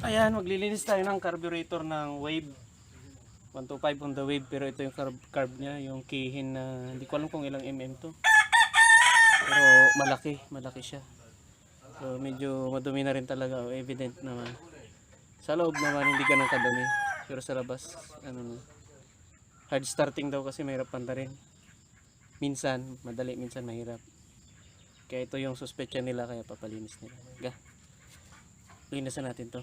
Ayan, maglilinis tayo ng carburetor ng Wave 125 on the Wave, pero ito yung carb niya, yung KEIHIN na hindi ko alam kung ilang to, pero malaki siya. So medyo madumi na rin talaga, evident naman. Sa loob naman hindi ganun kadumi, pero sa labas hard starting daw kasi mahirap pandarin. Minsan madali, minsan mahirap. Kaya ito yung suspetsya nila, kaya papalinis nila. Linisan natin to.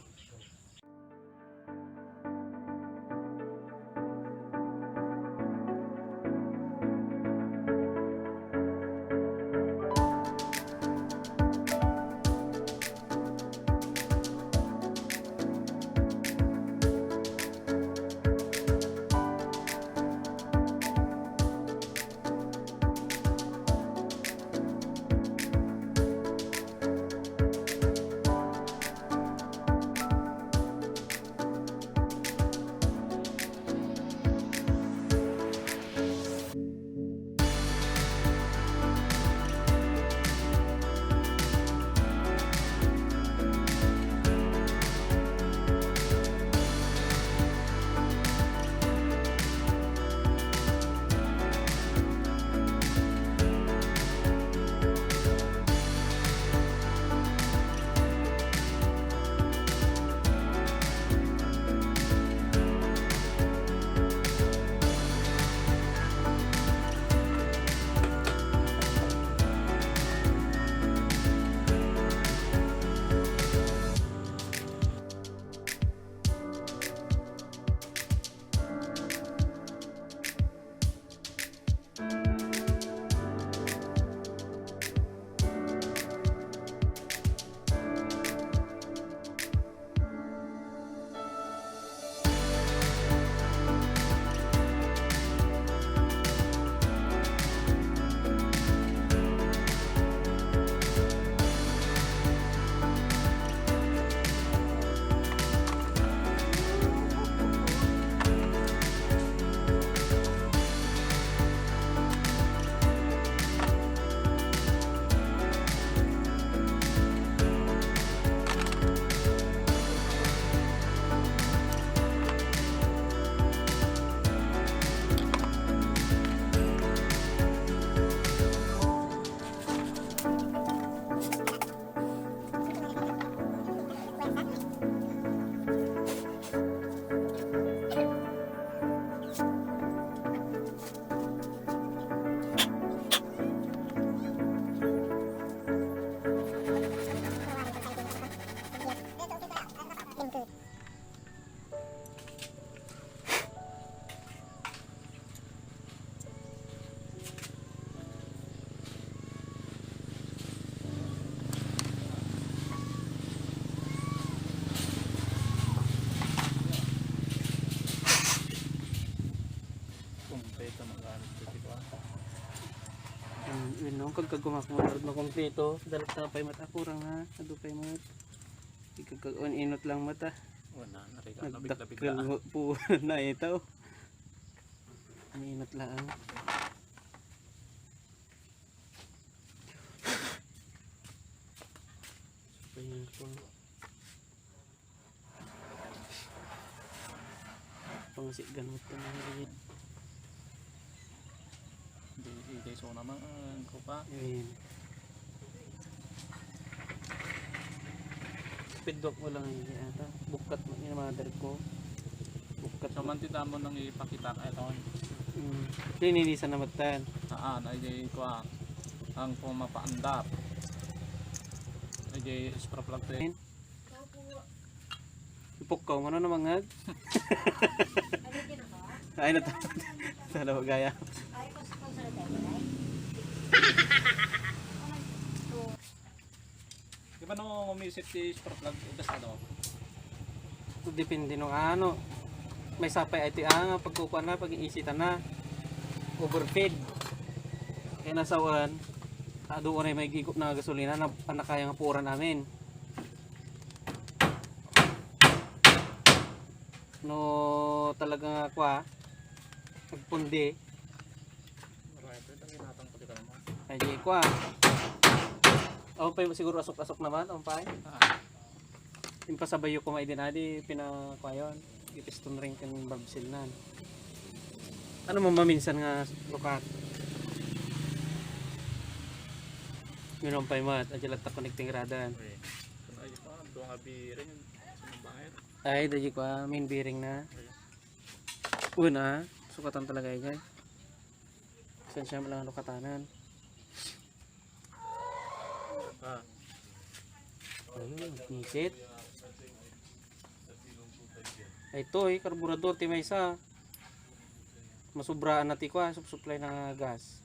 Kagkagumakmunod na kompleto, dalat na pa'y mata, kurang ha, adupay mat, ikagkagunot lang mata, nagdakil po na ito, aminot lang. Pangasik ganot na rin. Hindi so naman ko pa. Speedwalk mo lang yun ata. Bukat mo yung mother ko. Bukat so man tita mo nang ipakita ka ito. Lininisan na matan. Ay ko ang pumapaandar. Ay extra plug to. Ipukaw mo na namangag. Ay na to. Sa gaya. Di ba nung umisip si spark plug basta daw? Depende nung may sapay ito pagkukuha na, pag iisitan na overfeed kaya nasawan doon ay may gigop na gasolina na panakayang apura namin no talagang pagpundi ay di ko pa siguro asok-asok naman pay Yung pasabayo ko din adi pinakayon. Ipiston ring kan barbsil na. Ano mo maminsan nga lukat? Minumpay mo at ajalat ta connecting radan. Okay. Kung ay pa, doon nga biring sa bahay. Ay, dali ko main bearing na. Una, sukatan talaga ay. Sensya mo lang ang lukatanan. Ah, Ayun, nisit. Ay, ito karburador, timay isa. Masubraan natin ko supply ng gas.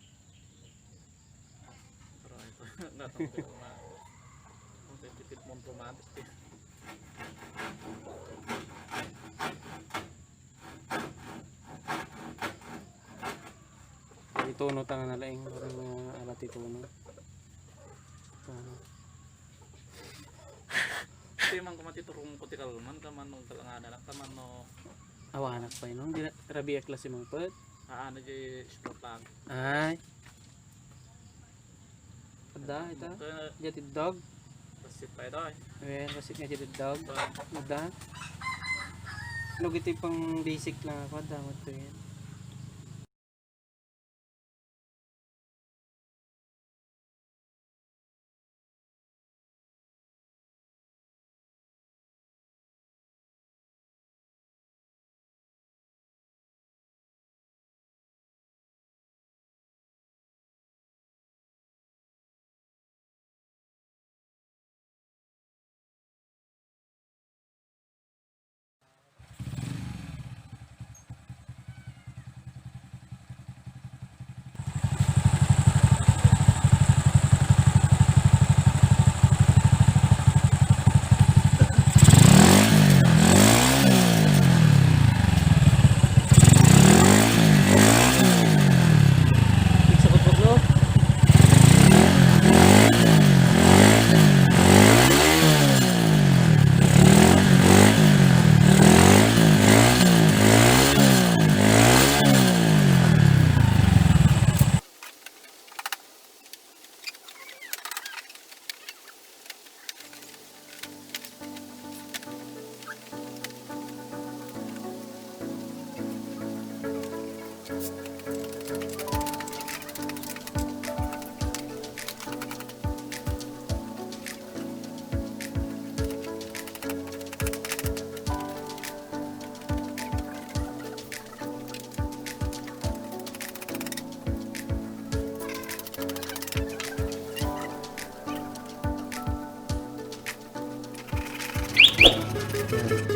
pero ito, natangkot ko na. Kung tipit mo ang pumatis din. Ito no tanga na laing alat ito no. Ito yung mga kumatiturong kutikal man, kaman nung kalangana lang, kaman no, Awanak pa yun, no? Rabi klase mga pet. ano dyan, sport lang. Ay. Ada ito. Jatid dog. Basit pa ito eh. Well, basit nga jatid dog. Ada. Log ito yung pang basic lang ako. Ada mo ito yan. Iksa no? Yan.